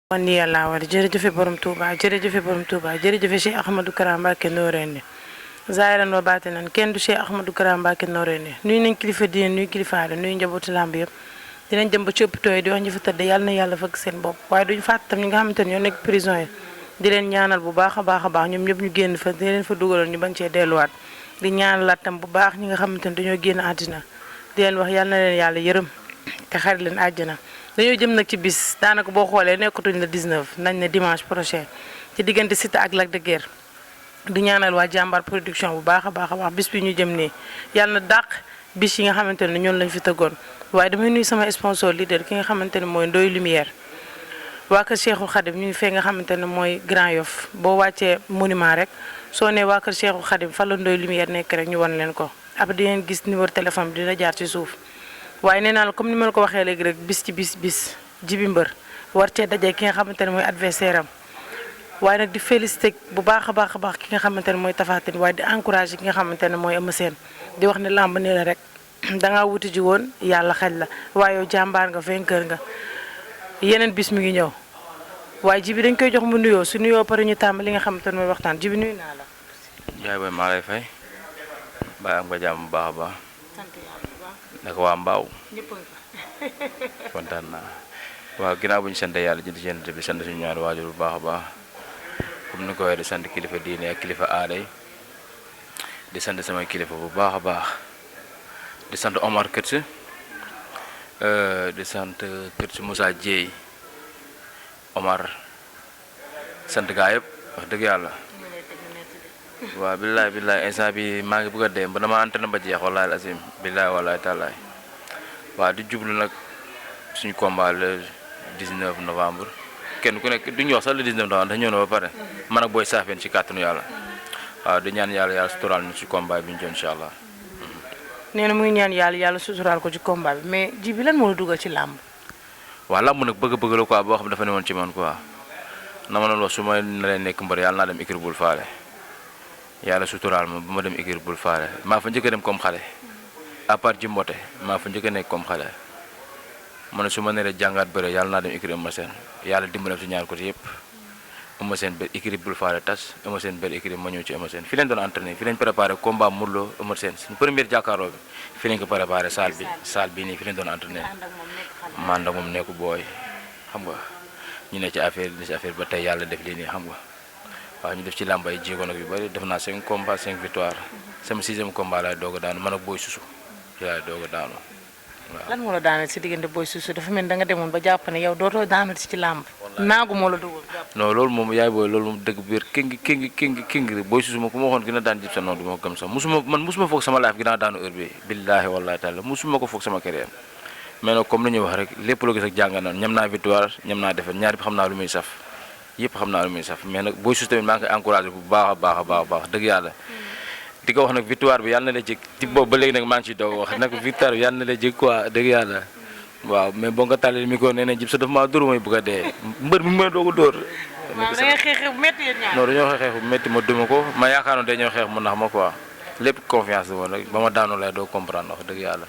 wan yàlla war jërëjëfe borom Touba jërëjëfe borom Touba jërëjëfe Cheikh Ahmadou Kara Mbacké Noreyni zaahiran wa baatinan kenn du Cheikh Ahmadou Kara Mbacké Noreyni nuyu nañ kilifa diine nuyu kilifa aada nuyu njabootu lamb yëpp dinañ dem ba ci hôpital yi di wax ñi fa tëdd yàlla na yàlla fëgg seen bopp waaye duñ fàtte tam ñi nga xamante ne ñoo nekk prison yi di leen ñaanal bu baax a baax ñoom ñëpp ñu génn fa di leen fa dugaloon ñu bañ cee delluwaat di ñaanalaat tam bu baax ñi nga xamante ne dañoo génn àddina di leen wax yàlla na leen yàlla yërëm te xarit leen àjjana dañoo jëm nag ci bis daanaka boo xoolee nekkatuñ la 19 nañ ne dimanche prochain ci diggante Siteu ak Lac de Guiers di ñaanal waa jàmbaar production bu baax a baax bis bi ñu jëm nii yàlla na dàq bis yi nga xamante ne ñoom lañ fi tëggoon waaye damay nuyu sama sponsor leader ki nga xamante ne mooy Ndoye Lumière waa kër Cheikhul Khadim ñu ngi fee nga xamante ne mooy Grand Yoff boo wàccee monument rek soo nee waa kër Cheikhul Khadim fa la Ndoye Lumière nekk rek ñu wan leen ko ab di ngeen gis numéro téléphone bi dina jaar ci suuf waaye nee naa la comme ni ma la ko waxee léegi rek bis ci bis Jibi Mbër war cee daje ki nga xamante ne mooy adversaire am waaye nag di félicité bu baax a baax ki nga xamante ne mooy Tapha Tine waaye di encouragé ki nga xamante ne mooy Eumeu Sène di wax ne làmb nii la rek dangaa wuti ji woon yàlla xaj la waaye yow jàmbaar nga vainqueur nga yeneen bis mi ngi ñëw waaye Jibi dañ koy jox mu nuyoo su nuyoo pare ñu tàmbali li nga xamante ne mooy waxtaan Jibi nuyu naa la. Ndiaye booy maa lay fay bàyyi am nga jàmm bu baax a baax. sant yàlla bu baax. naka waa Mbaaw. ñëpp a ngi kontaan naa waaw ginnaaw bu ñu sant yàlla jënd ci yonent bi sant suñu ñaari waajur bu baax a baax comme ni ko waxee di sant kilifa diine ak kilifa aaday di sant samay kilifa bu baax a baax di sant Omar Kërsi di sant Kërsi Moussa Dieye Omar sant gaa yëpp wax dëgg yàlla. waaw billaay instant bi maa ngi bëgg a dee ba dama antenne ba jeex wallaahi azim billaay wallaahi taalaay waaw di jublu nag suñu combat le 19 novembre kenn ku nekk duñu wax sax le 19 novembre dañu ñëw na ba pare man ak Boy Safeen ci kàttanu yàlla waaw di ñaan yàlla suturaal ñu ci combat bi ñu jëm incha allah. nee na muy ñaan yàlla suturaal ko ci combat bi mais ji bi lan moo la dugal ci làmb. waaw làmb nag bëgg la quoi boo xam ne dafa ne woon ci man quoi na ma doon wax su ma naree nekk mbër yàlla naa dem écurie Bul Faale yàlla suturaal ma bu ma dem écurie Bul Faale maa fa njëkk a dem comme xale à part ji mbote maa fa njëkk a nekk comme xale ma ne su ma neree jàngaat bëre yàlla naa dem écurie Eumeu Sène yàlla dimbali si ñaar côté yëpp Eumeu Sène ba écurie Bul Faale tas Eumeu Sène ba écurie ma ñëw ci Eumeu Sène fi leen doon entraîné fi leen préparé combat Modou Lo Eumeu Sène suñu première jàkkaarloo bi fi leen ko préparé salle bi nii fi leen doon entraîné ma ànd ak moom nekku booy xam nga ñu ne ci affaire ba tey yàlla def lii nii xam nga waaw ñu def ci làmb ay jéego nag yu bëri def naa 5 combats 5 victoire sama 6e combat laay doog a daanu man ak Boy Susu laay doog a daanu waaw. lan moo la daaneel si diggante Boy Susu dafa mel ni da nga demoon ba jàpp ne yow dootoo daanal ci làmb. naagu moo la dugal. non loolu moom yaay booy loolu moom dëgg biir king Boy Susu ma ku ma waxoon gën a daan jib sa noonu du ma ko gëm sax musuma foog sama life ginnaaw daanu heure bi billaahi wallaahi taala musuma ko foog sama carrière mais nag comme ni ñuy wax rek lépp loo gis ak jàng na ñam naa victoire ñam naa défaite ñaar bi xam naa lu muy saf yëpp xam naa lu muy saf mais nag Boy Susu tamit maa ngi koy encouragé bu baax a baax dëgg yàlla di ko wax nag victoire bi yàlla na la jég ci boobu ba léegi nag maa ngi ciy doog wax nag victoire bi yàlla na la jég quoi dëgg yàlla waaw mais boo nga tàllee mi ko nee na jib sa dafa maa dóor mooy bëgg a dee mbër mi ma doog a dóor waaw da ngay xeex bu métti yéen ñaar. non dañoo xeex bu métti ma duma ko ma yaakaaroon dañoo xeex mu nax ma quoi lépp confiance la woon rek ba ma daanoo lay doo comprendre wax dëgg yàlla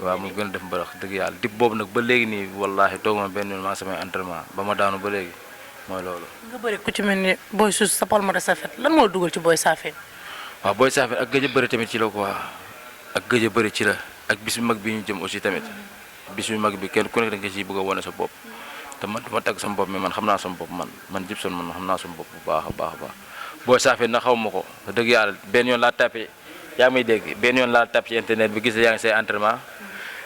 waaw mu gën a def mbër wax dëgg yàlla dip boobu nag ba léegi nii wallaahi toog ma benn yoon maa samay entraînement ba ma daanu ba léegi mooy loolu. nga bëri ku ci mel ni Boy Susu sa palmarès sa fet lan moo dugal ci Boy Safeen. waaw Boy Safeen ak gëj a bëri tamit ci la quoi ak gëj a bëri ci la ak bis bu mag bi ñu jëm aussi tamit bis bu mag bi kenn ku nekk da nga ciy bëgg a wane sa bopp te man dama tagg sama bopp mais man xam naa sama bopp man Djibson man xam naa sama bopp bu baax a baax Boy Safeen na xaw ma ko dëgg yàlla benn yoon laa tapé yaa may dégg benn yoon laa tapé ci internet bi gis yaa ngi say entraînement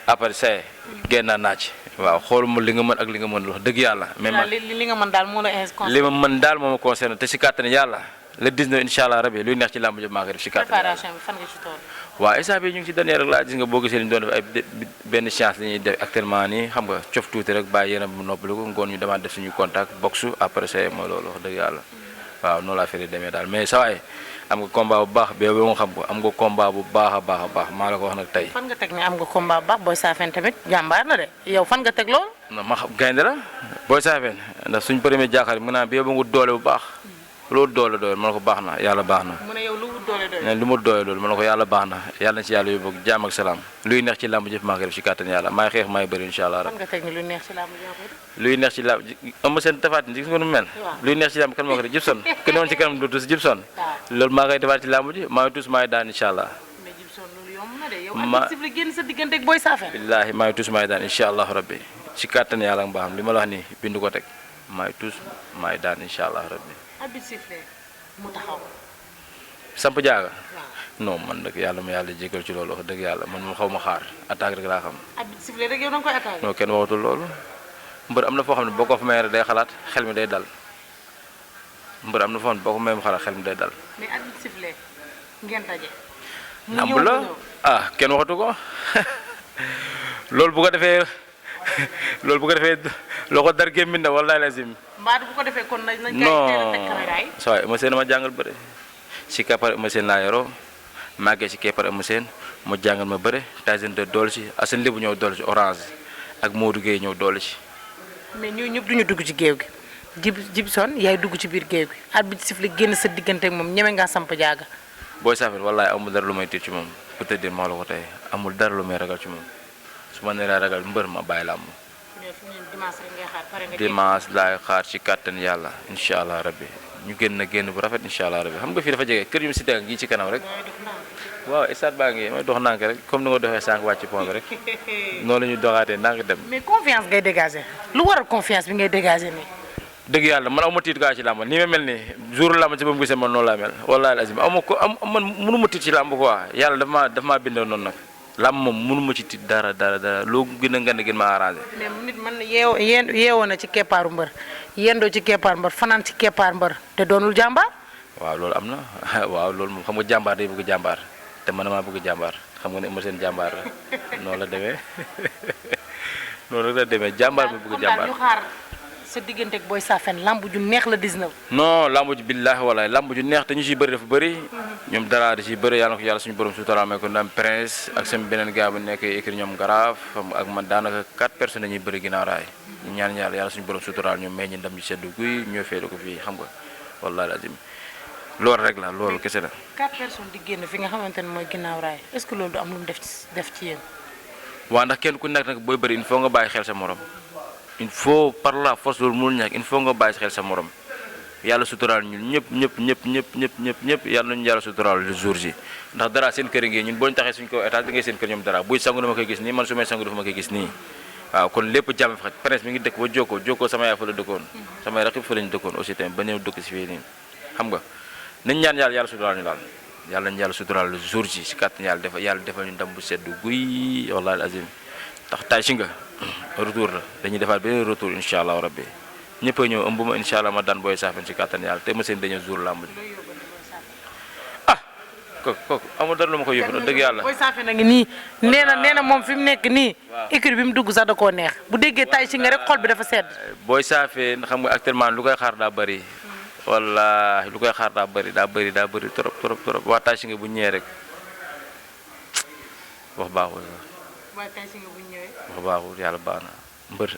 après say génn naa ci waaw xooluma li nga mën ak li nga mën wax dëgg yàlla. mais man li nga mën daal moo la concerné. li ma mën daal moo ma concerné te si kàttan yàlla le 19 incha allah rabi luy neex ci làmb ji maa ngi def si kàttan. préparation bi fan nga ci toll. waaw instant bi ñu ngi si dernier rek laa gis nga boo gisee li ñu doon def ay benn chance la ñuy def actuellement nii xam nga cof tuuti rek bàyyi yaram bu noppaliku ngoon ñu demaat def suñu contact boxe après c'est mooy loolu wax dëgg yàlla waaw noonu laa feri demee daal mais saa waay am nga combat bu baax bee nga xam ko am nga combat bu baax a baax maa la ko wax nag tey. fan nga teg ne am nga combat bu baax Boy Safeen tamit jàmbaar la de yow fan nga teg lool. non ma xam gaynde la Boy Safeen ndax suñ premier jàkkaar bi mu naan bee ba nga doole bu baax loolu doole ma ne ko baax na yàlla baax na. mu ne yow lu mu doole lu ma doole loolu ma ne ko yàlla baax na yàlla na ci yàlla yóbbu jaam ak salaam luy neex ci làmb jëf maa ngi def ci kàttan yàlla maay xeex maay bëri incha allah. fan nga teg ne lu neex ci làmb luy neex ci làmb Eumeu Sène Tapha Tine gis nga nu mu mel. luy neex ci làmb kan moo ko def Gibson ku newoon ci kanam du tus Gibson. loolu maa koy defaat ci làmb ji maa ngi tus maa ngi daan incha allah. mais Gibson loolu yomb na de yow. adversaire la génn sa diggante ak Boy Safé. billaahi maa ngi tus maa ngi daan incha allah rabbi ci kàttan yàlla nga baaxam li ma la wax nii bindu ko teg maa ngi tus maa ngi daan incha allah rabbi. adversaire mu taxaw. samp jaaga. non man nag yàlla ma yàlla jégal ci loolu wax dëgg yàlla man mu xaw ma xaar attaque rek laa xam. adversaire rek yow da nga koy attaqué. non kenn waxatul loolu mbër am na foo xam ne boo ko fa mayee rek day xalaat xel mi day dal mbër am na foo xam ne boo ko mayee mu xalaat xel mi day dal. mais adversaire ngeen daje. lamb la ah kenn waxatu ko loolu bu ko defee loolu bu ko defee loo ko dar gémmiñ na wallaahi lazim. mbaa bu ko defee kon nañ kay teel a teg caméra yi. saa waay Eumeu Sène ma jàngal bëre si kappar Eumeu Sène laa yoroo màggee si keppar Eumeu Sène mu jàngal ma bëre Tyson de dool si Assane Lébu ñëw dool si orange ak Modou Gueye ñëw dool si. mais ñooñu ñëpp duñu dugg ci géew gi Gibson yaay dugg ci biir géew gi arbitre siffle génn sa diggante ak moom ñeme ngaa samp jaaga. Boy Safé wallaahi amul dara lu may tiit ci moom pour te dire maa la ko tey amul dara lu may ragal ci moom su ma nee laa ragal mbër ma bàyyi làmb. mais fu mu ne dimanche rek ngay xaar pare nga. dimanche laay xaar ci kàttan yàlla incha allah rabbi ñu génn bu rafet incha allah rabbi xam nga fii dafa jege kër yu mu si teg ngi ci kanam rek. waaw stade baa ngi may dox ndànk rek comme ni nga doxee sànq wàcc pont bi rek noonu la ñuy doxaatee ndànk dem. mais confiance ngay dégager lu waral confiance bi ngay dégager nii. dëgg yàlla man aw ma tiit gaa ci làmb ni ma mel nii jour làmb ci ba mu gisee man noonu laa mel wallaahi lazim aw ma ko man mënu ma tiit ci làmb quoi yàlla dafa maa bindoo noonu nag làmb moom mënu ma ci tiit dara loo gën a ngand gën ma arrangé. mais nit man yeewoo na ci keppaaru mbër yendoo ci keppaaru mbër fanaan ci keppaaru mbër te doonul jàmbaar. waaw loolu am na waaw loolu moom xam nga jàmbaar day bëgg jàmbaar te man maa bëgg jàmbaar xam nga ne Eumeu Sène jàmbaar la noonu la demee noonu rek la demee jàmbaar bi bëgg jàmbaar. ñu xaar sa diggante ak Boy Safé lamb ju neex la 19. non lamb ju billaahi wallaahi lamb ju neex te ñu ciy bëri dafa bëri. ñoom dara da ciy bëri yàlla na ko yàlla suñu borom suutara may ko ndam prince ak seen beneen gars bu nekk écrit ñoom garaaf ak man daanaka 4 personnes dañuy bëri ginnaaw raay ñu ñaan yàlla suñu borom suutaraal ñoom may ñu ndam ñu seddu guy ñoo féete ko fii xam nga wallaahi lazim loolu rek la loolu kese la. 4 personnes di génn fi nga xamante ne mooy ginnaaw raay est-ce que loolu du am lu mu def ci yéen. waaw ndax kenn ku nekk nag booy bëri il faut nga bàyyi xel sa morom il faut par la force loolu mënul ñàkk il faut nga bàyyi xel sa morom yàlla suturaal ñun ñëpp yàlla nañu yàlla suturaal le jour ji ndax dara seen kër ngi ñun boo ñu taxee suñu kaw étage da ngay seen kër ñoom dara buy sangu dama koy gis nii man su may sangu dafa ma koy gis nii waaw kon lépp jàmm fi xaj prince mi ngi dëkk ba jokkoo sama yaay fa la dëkkoon samay raqib fa lañu dëkkoon aussi tamit ba ñëw dëkk si fii nii xam nga nañ ñaan yàlla suturaal ñu daal yàlla nañu yàlla suturaal le jour ji si kàttan yàlla defal ñu ndam bu sedd guy wallahi azim tax tay si nga retour la dañuy defaat beneen retour incha allah rabbi ñëpp a ñëw ëmb ma incha allah ma daan Boy Safé ci kàttan yàlla te ma seen dañoo jour làmb ji ah kooku amul dara lu ma ko yóbbu dëgg yàlla. Boy Safé na ngi nii nee na moom fi mu nekk nii. écurie bi mu dugg sax da koo neex bu déggee tay si nga rek xol bi dafa sedd. Boy Safé xam nga actuellement lu koy xaar daa bëri wallaahi lu koy xaar daa bëri trop waa tay si nga bu ñëwee rek wax baaxul. waaye tay si nga bu ñëwee. wax baaxul yàlla baax na mbër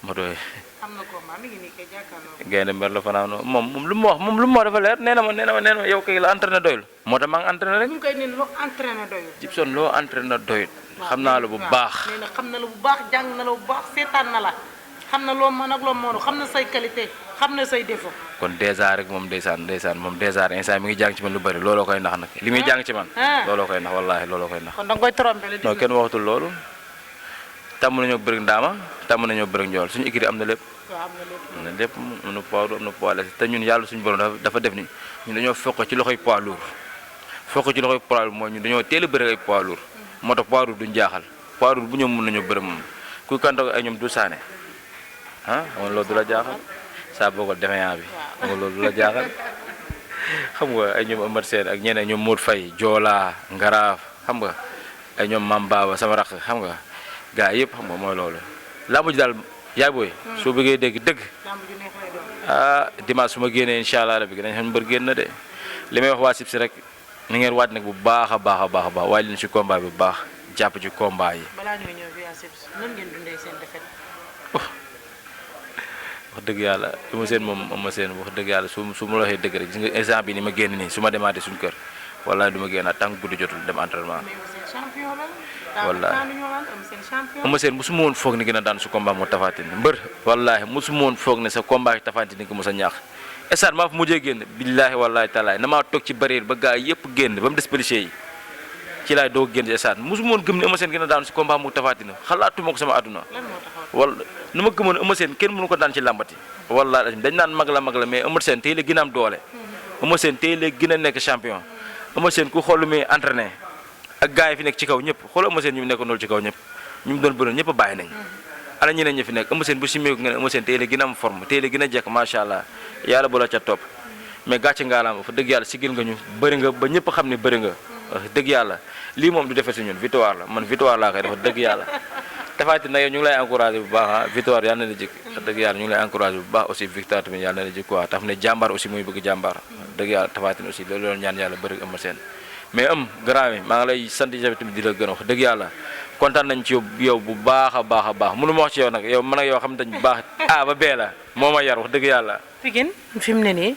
ma doy. am na ko mi ngi nii kay jàkkaarloo. gaynde mer la fanaanoo moom lu mu wax dafa leer nee na ma yow kay la entraîné doyul moo tax maa ngi entraîné rek. ñu koy ne loo entraîné doyul. Gibson loo entraîné doyul. xam naa la bu baax. nee na xam na la bu baax jàng na la bu baax seetaan na la xam na loo mën ak loo mënu xam na say qualité xam na say défaut. kon dèjà rek moom ndeysaan moom dèjà instant mi ngi jàng ci man lu bëri looloo koy nax nag li muy jàng ci man. looloo koy nax wallaahi looloo koy nax. kon da nga koy trompé la. non kenn waxatul loolu. tàmm nañoo bëri ndaama tàmm nañoo bëri njool suñu écurie am na lépp. waaw am na lépp am na poids am na poids léger te ñun yàlla suñu borom dafa def ni ñun dañoo fokk ci loxoy poids lourd fokk ci loxoy poids lourd mooy ñun dañoo teel a bëri ay poids lourd moo tax poids lourd duñ jaaxal poids lourd bu ñoom mën nañoo bëri moom kuy kantoog ay ñoom du saane ah xam nga loolu du la jaaxal saa bokkal defeyaa bi xam nga loolu du la jaaxal xam nga ay ñoom Amar Sène ak ñeneen ñoom Modou Faye Joola Ngaraaf xam nga ay ñoom Mam Baba sama rakk xam nga gaa yëpp xam nga mooy loolu làmb ji daal yaay booy soo bëggee dégg dëgg dimanche su ma génnee incha allah rabi dinañ xam mbër génn na de li may wax waa Sibsi rek ni ngeen waaj nag bu baax a baax waaye leen ci combat bi bu baax jàpp ci combat yi. balaa ñuy ñëw fii à Sibsi nan ngeen dundee seen défaite. wax dëgg yàlla Eumeu Sène moom Eumeu Sène wax dëgg yàlla su ma la waxee dëgg rek gis nga instant bi ni ma génn nii su ma demaatee suñu kër wala du ma génnaat tant que guddi jotul dem entraînement. wallaahi Eumeu Sène mosuma woon foog ni gën a daan su combat moo Tapha Tine mbër wallaahi mosuma woon foog ne sa combat yi Tapha Tine ni ko mos a ñaax estat maa fa mujjee génn billaahi wallaahi taalaay na maa toog ci barrière ba gaa yëpp génn ba mu des policiers yi ci laay doog génn ci estat mosuma woon gëm ne Eumeu Sène gën a daan su combat moo Tapha Tine xalaatuma ko sama àdduna wala nu ma gëmoon Eumeu Sène kenn mënu ko daan ci làmbati wallaahi dañ naan mag la mais Eumeu Sène tey la gën a am doole Eumeu Sène tey la gën a nekk champion Eumeu Sène ku xool lu muy entraîné ak gars yi fi nekk ci kaw ñëpp xool Eumeu Sène ñu nekk noonu ci kaw ñëpp ñu mu doon bëroon ñëpp a bàyyi nañ ana ñeneen ñi fi nekk Eumeu Sène bu simeeku nga ne Eumeu Sène tey la gën a am forme tey la gën a jekk macha allah yàlla bu la ca topp mais gàcce ngaalaama fa dëgg yàlla sigil nga ñu bëri nga ba ñëpp xam ne bëri nga wax dëgg yàlla lii moom du defee si ñun victoire la man victoire laa koy def dëgg yàlla Tapha Tine nag yow ñu ngi lay encouragé bu baax ah victoire yàlla na la jik dëgg yàlla ñu ngi lay encouragé bu baax aussi victoire tamit yàlla na la jik quoi tax ne jàmbaar aussi muy bëgg jàmbaar dëgg yàlla Tapha Tine aussi loolu loolu ñaan yàlla bëri Eumeu Sène mais grand bi maa ngi lay sant tamit di la gën wax dëgg yàlla kontaan nañ ci yow bu baax a baax mënu ma wax ci yow nag yow man ak yow xam nañ bu baax A ba B la moo ma yar wax dëgg yàlla Pikine fi mu ne nii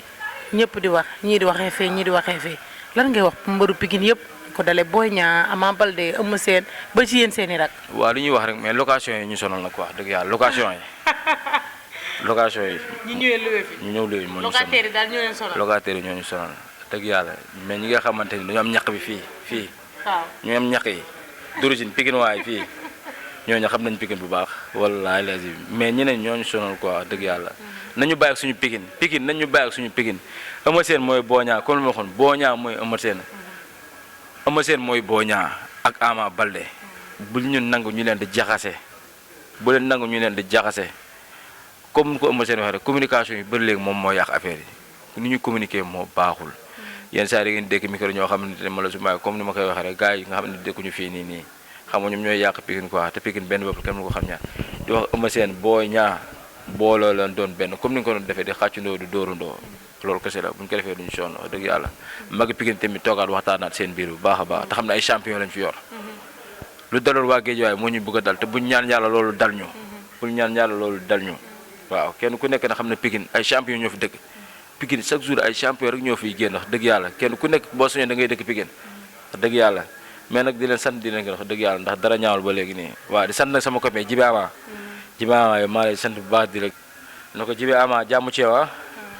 ñëpp di wax ñii di waxee fee ñii di waxee fee lan ngay wax mbëru Pikine yëpp ko dale Boy Niang Ama Baldé Eumeu Sène ba ci yéen seeni rak waaw li ñuy wax rek mais location yi ñu sonal nag wax dëgg yàlla location yi ñi ñëwee luwe fi ñu ñëw léegi moo ñu sonal locataire yi daal ñoo leen sonal locataire yi ñoo ñu sonal dëgg yàlla mais ñi nga xamante ni dañu am ñaq bi fii waaw ñu am ñaq yi d'origine Pikine waay fii ñooñu xam nañ Pikine bu baax wallaahi lazim mais ñeneen ñooñu sonal quoi dëgg yàlla nañu bàyyi ak suñu Pikine nañu bàyyi ak suñu Pikine Eumeu Sène mooy Boy Niang comme li ma waxoon Boy Niang mooy Eumeu Sène mooy Boy Niang ak Ama Baldé bu ñu nangu ñu leen di jaxase bu leen nangu ñu leen di jaxase comme ni ko Eumeu Sène waxee rek communication yi bëri léegi moom moo yàq affaire yi ni ñu communiquer moo baaxul yenn saa yi da ngeen dégg micro ñoo xamante ne ma la su ma comme ni ma koy waxee rek gars yi nga xam ne dëkkuñu fii nii xam nga ñoom ñooy yàq Pikine quoi te Pikine benn bopp kenn mu ko xam ñaar di wax Eumeu Sène Boy Niang booloo leen doon benn comme ni nga ko doon defee di xàccundoo di dóorandoo loolu kese la bu ñu ko defee duñu sonn wax dëgg yàlla magi Pikine tamit toogaat waxtaanaat seen biir bu baax a baax te xam ne ay champion lañ fi yor lu daloon waa Guédiawaye moo ñu bëgg a dal te buñ ñaan yàlla loolu dal ñu waaw kenn ku nekk na xam ne Pikine ay champion ñoo fi dëkk Pikine chaque jour ay champion rek ñoo fiy génn wax dëgg yàlla kenn ku nekk boo soñoon da ngay dëkk Pikine wax dëgg yàlla mais nag di leen sant di leen gën wax dëgg yàlla ndax dara ñaawul ba léegi nii waaw di sant nag sama copain Jibi Ama yow maa lay sant bu baax di rek na ko Jibi Ama jàmm ci yow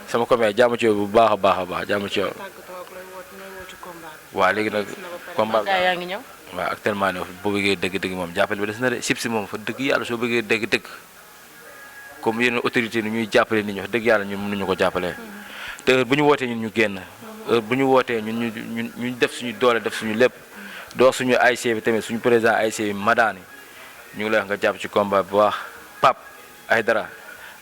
sama copain jàmm ci yow bu baax a baax jàmm ci yow waaw léegi nag combat yaa ngi ñëw waaw actuellement ne boo bëggee dëgg-dëgg moom jàppale bi des na de sib si moom fa dëgg yàlla soo bëggee dëgg-dëgg comme yeneen autorité ni ñuy jàppale nit ñi wax dëgg yàlla ñun mënuñu ko jàppale te heure bu ñu wootee ñun ñu génn heure bu ñu wootee ñu def suñu doole def suñu lépp doo suñu ASC bi tamit suñu président ASC bi Madani ñu ngi lay wax nga jàpp ci combat bu baax Pape Aydara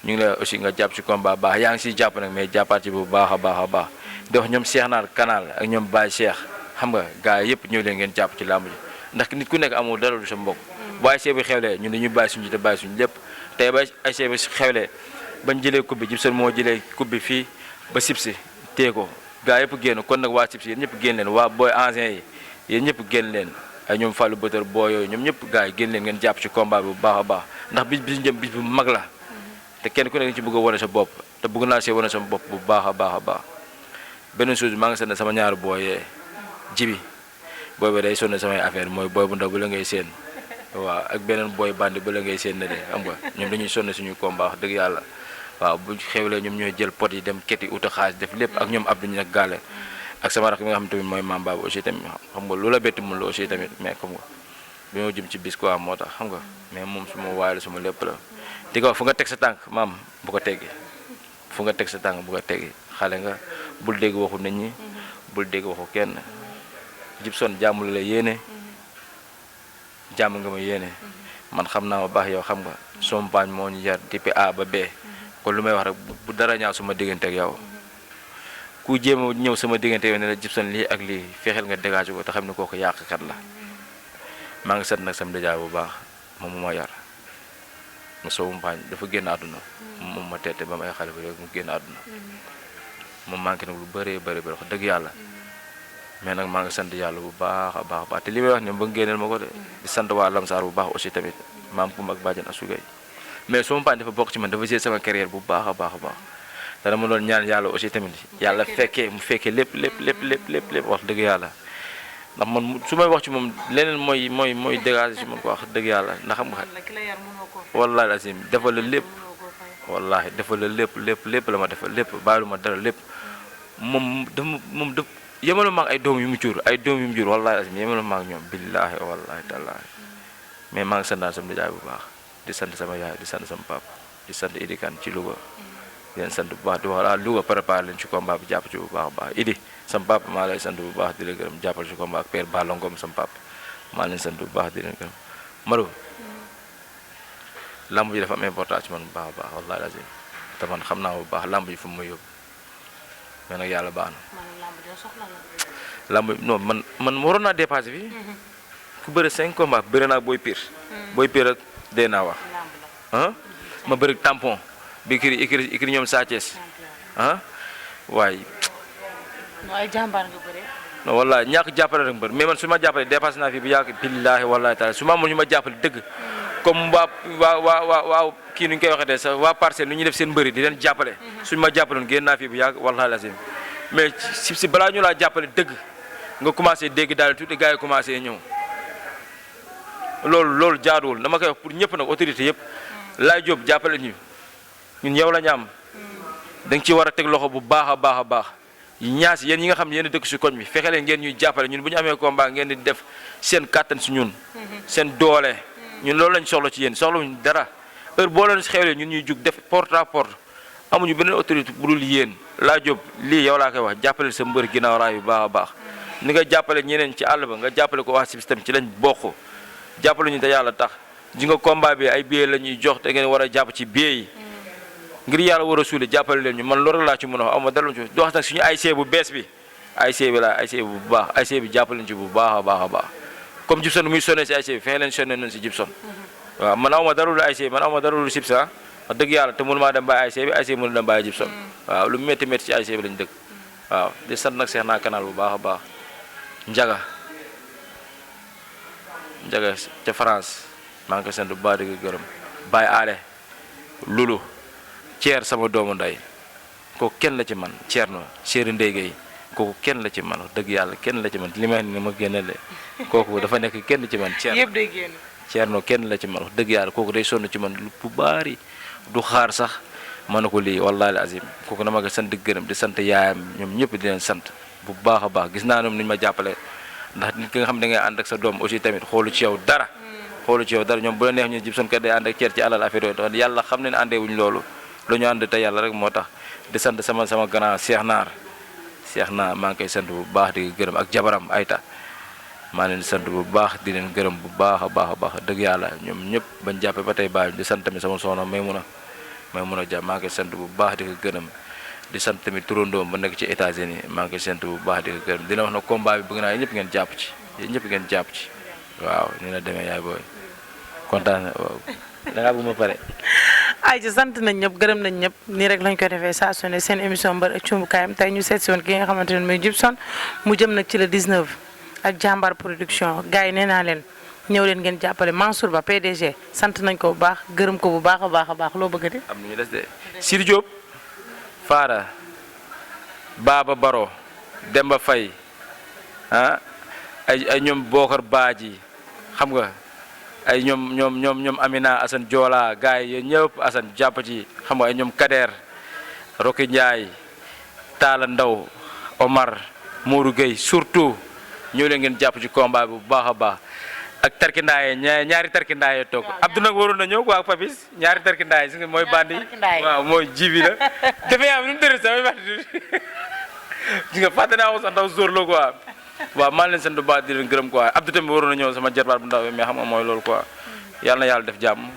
ñu ngi lay wax aussi nga jàpp ci combat baax yaa ngi siy jàpp nag mais jàppaat ci bu baax a baax di wax ñoom Cheikh Naar Canal ak ñoom Baye Cheikh xam nga gars yi yëpp ñëw leen ngeen jàpp ci làmb ji ndax nit ku nekk amul dara du sa mbokk bu ASC bi xewlee ñun dañuy bàyyi suñu te bàyyi suñu lépp tey ba ASC bi xewlee bañ jëlee coupe bi Jibson moo jëlee coupe bi fii ba Sibsi téye ko gars yëpp génn kon nag waa Sibsi yéen ñëpp génn leen waa booy anciens yi yéen ñëpp génn leen ay ñoom Fallou Bëtër boo yooyu ñoom ñëpp gars yi génn leen ngeen jàpp ci combat bi bu baax a baax ndax bis jëm bis bu mag la te kenn ku nekk ci bëgg a wane sa bopp te bëgg naa see wane sama bopp bu baax a baax beneen chose maa ngi sant sama ñaari booyee jibi booy ba day sonn samay affaire mooy booy bu ndaw bu la ngay seen waaw ak beneen booy bandi bu la ngay seen na de xam nga ñoom dañuy sonn suñuy combat wax dëgg yàlla waaw bu xewlee ñoom ñooy jël pot yi dem keti uta xaalis def lépp ak ñoom Abdou ñu nag gaale ak sama rak mi nga xam tamit mooy Mame Baba aussi tamit xam nga lu la bett mun la aussi tamit mais xam nga dañoo jëm ci bis quoi moo tax xam nga mais moom suma waay la suma lépp la di ko fu nga teg sa tànk maam bu ko teggi fu nga teg sa tànk bu ko teggi xale nga bul dégg waxu nit ñi bul dégg waxu kenn Jibson jàmm la yéene jàmm nga ma yéene man xam naa ma baax yow xam nga sama paañ moo ñu yar depuis A ba B kon lu may wax rek bu dara ñaaw suma diggante ak yow ku jéem a ñëw sama diggante yow ne la Jibson lii ak lii fexeel nga dégagé ko te xam ne kooku yàqkat la maa ngi sant nag sama dèjà bu baax moom moo yar ma soobu paañ dafa génn àdduna moom ma teete ba may xale ba rek mu génn àdduna moom manqué nag lu bëree bëri wax dëgg yàlla mais nag maa ngi sant yàlla bu baax a baax te li may wax ne ba génneel ma ko de di sant waa Lamsaar bu baax aussi tamit maam Koum ak bàjjan Asugay mais suma paan dafa bokk ci man dafa jël sama carrière bu baax a baax te dama doon ñaan yàlla aussi tamit yàlla fekkee mu fekkee lépp wax dëgg yàlla ndax man su may wax ci moom leneen mooy dégager ci man ko wax dëgg yàlla ndax xam nga wallahi lazim defal la lépp wallahi defal la lépp la ma defal lépp bàyyilu ma dara lépp moom daf yemala maag ay doom yu mu jur wallahi lazim yemala maag ñoom billahi wallahi tallahi mais maa ngi sant sama nijaay bu baax di sant sama yaay di sant sama papa di sant Idi Kane ci Louga di leen sant bu baax di wax Louga préparé leen ci combat bi jàpp ci bu baax a baax Idi sama papa maa lay sant bu baax di la gërëm jàppal ci combat ak père Balla Ngom sama papa maa leen sant bu baax di leen gërëm Madou lamb ji dafa am importance ci man bu baax a baax wallahi lazim te man xam naa bu baax lamb ji fu mu ma yóbbu mais nag yàlla baax na lamb non man waroon naa dépassé bi ku bëri 5 combats bëri naa booy pire ak dee naa wax ma bëri tampon bi ikiri ñoom Sa Thiès waaye no ay jàmbaar nga bëre non wallahi ñàkk jàppale rek mbër mais man su ma jàppale dépassé naa fii bu yàgg billahi wallahi taala su ma amoon ñu ma jàppale dëgg comme waa kii nu ñu koy waxee sax waa parcelle nu ñuy def seen mbëri di leen jàppale suñu ma jàppaloon génn naa fii bu yàgg wallahi lazim mais si balaa ñu laa jàppale dëgg nga commencé dégg daal tuuti gars yi commencé ñëw loolu jaaduwul dama koy wax pour ñëpp nag autorité yëpp laay jóob jàppale ñu ñun yow la ñu am da nga ci war a teg loxo bu baax a baax ñaas yéen ñi nga xam ne yéen a dëkk si koñ bi fexe leen ngeen ñuy jàppale ñun bu ñu amee combat ngeen di def seen kàttan si ñun seen doole ñun loolu lañ soxla ci yéen soxlawuñ dara heure boo leen xewlee ñun ñuy jug def porte à porte amuñu beneen autorité bu dul yéen laa jóob lii yow laa koy wax jàppale sa mbër ginnaaw raay bu baax a baax ni nga jàppale ñeneen ci àll ba nga jàppale ko waa système ci lañ bokk jàppale ñu te yàlla tax ji nga combat bi ay billets la ñuy jox te ngeen war a jàpp ci billets yi ngir yàlla war a suule jàppale leen ñu man loolu laa ci mën a wax am ma dara ci wax nag suñu ASC bu bees bi ASC bi la ASC bu baax ASC bi jàppale leen ci bu baax a baax comme Jibson muy sonné si ASC bi fexe leen sonné nañ si Jibson waaw man aw ma dara lu ASC bi man aw ma dara lu Sibsa wax dëgg yàlla te mënu maa dem bàyyi ASC bi ASC mënu dem bàyyi Jibson waaw lu métti ci ASC bi lañ dëkk waaw di sant nag seex naa canal bu baax a baax Njaga ca France maa ngi koy sant bu baax di ko gërëm Baye Aale Lulu Ceer sama doomu nday kooku kenn la ci man Ceerno Chéri Ndéygay kooku kenn la ci man wax dëgg yàlla kenn la ci man li may ni ma génne de kooku dafa nekk kenn ci man Ceerno yëpp day génn Ceerno kenn la ci man wax dëgg yàlla kooku day sonn ci man lu bu baari du xaar sax mën na ko lii wallahi azim kooku dama ko sant di gërëm di sant yaayam ñoom ñëpp di leen sant bu baax a baax gis naa ñoom ni ñu ma jàppale ndax nit ki nga xam ne da ngay ànd ak sa doom aussi tamit xoolu ci yow dara ñoom bu la neex ñu Jibson kat day ànd ak Ceer ci alal affaire yooyu yàlla xam ne ne àndee wuñu loolu la ñu ànd te yàlla rek moo tax di sant sama grand Cheikh Naar maa ngi koy sant bu baax di gërëm ak jabaram Ayta maa leen di sant bu baax di leen gërëm bu baax a baax dëgg yàlla ñoom ñëpp bañ jàppee ba tey bàyyi di sant tamit sama soxna Maymuna Dia maa ngi koy sant bu baax di ko gërëm di sant tamit turandoom ba nekk ci États-Unis maa ngi koy sant bu baax di ko gërëm dina wax na combat bi bëgg naa ñëpp ngeen jàpp ci waaw ni la demee yaay booy kontaan waaw da ngaa bëgg ma pare ay ci sant nañ ñëpp gërëm nañ ñëpp nii rek lañ koy defee saa su ne seen émission mbër ak cumbukaayam tey ñu seet si woon ki nga xamante ne mooy Jibson mu jëm nag ci le 19 ak jàmbaar production gars yi nee naa leen ñëw leen ngeen jàppale Mansour Ba PDG sant nañ ko bu baax gërëm ko bu baax a baax loo bëgg de am nañu des de Sidi Diop Faara Baba Baro Demba Faye ay ñoom Bokar Baaji xam nga ay ñoom Amina Assane Diola gars yi yéen ñëpp Assane jàpp ci xam nga ay ñoom Kader Rocky Ndiaye Talla Ndaw Omar Mourou Gueye surtout ñëw leen ngeen jàpp ci combat bi bu baax a baax ak tarkindaaye ñaari tarkindaaye toog Abdou nag waroon na ñëw quoi ak Papis ñaari tarkindaaye si nga mooy bandi waaw mooy jibi la dafa yaa nu mu tërë sax gis nga fàtte naa ko sax ndaw zóor la quoi waaw maa leen sant bu baax di leen gërëm quoi Abdou tamit waroon na ñëw sama jarbaat bu ndaw mais xam nga mooy loolu quoi yàlla na yàlla def jàmm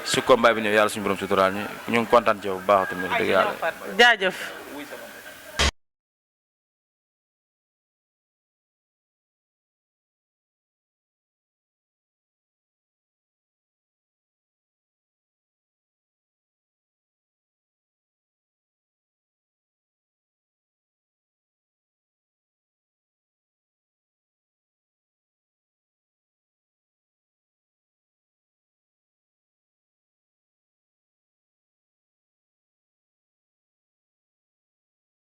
su combat bi ñëw yàlla suñu borom suturaal ñu ngi kontaan ci yow bu baax tamit dëgg yàlla jaajëf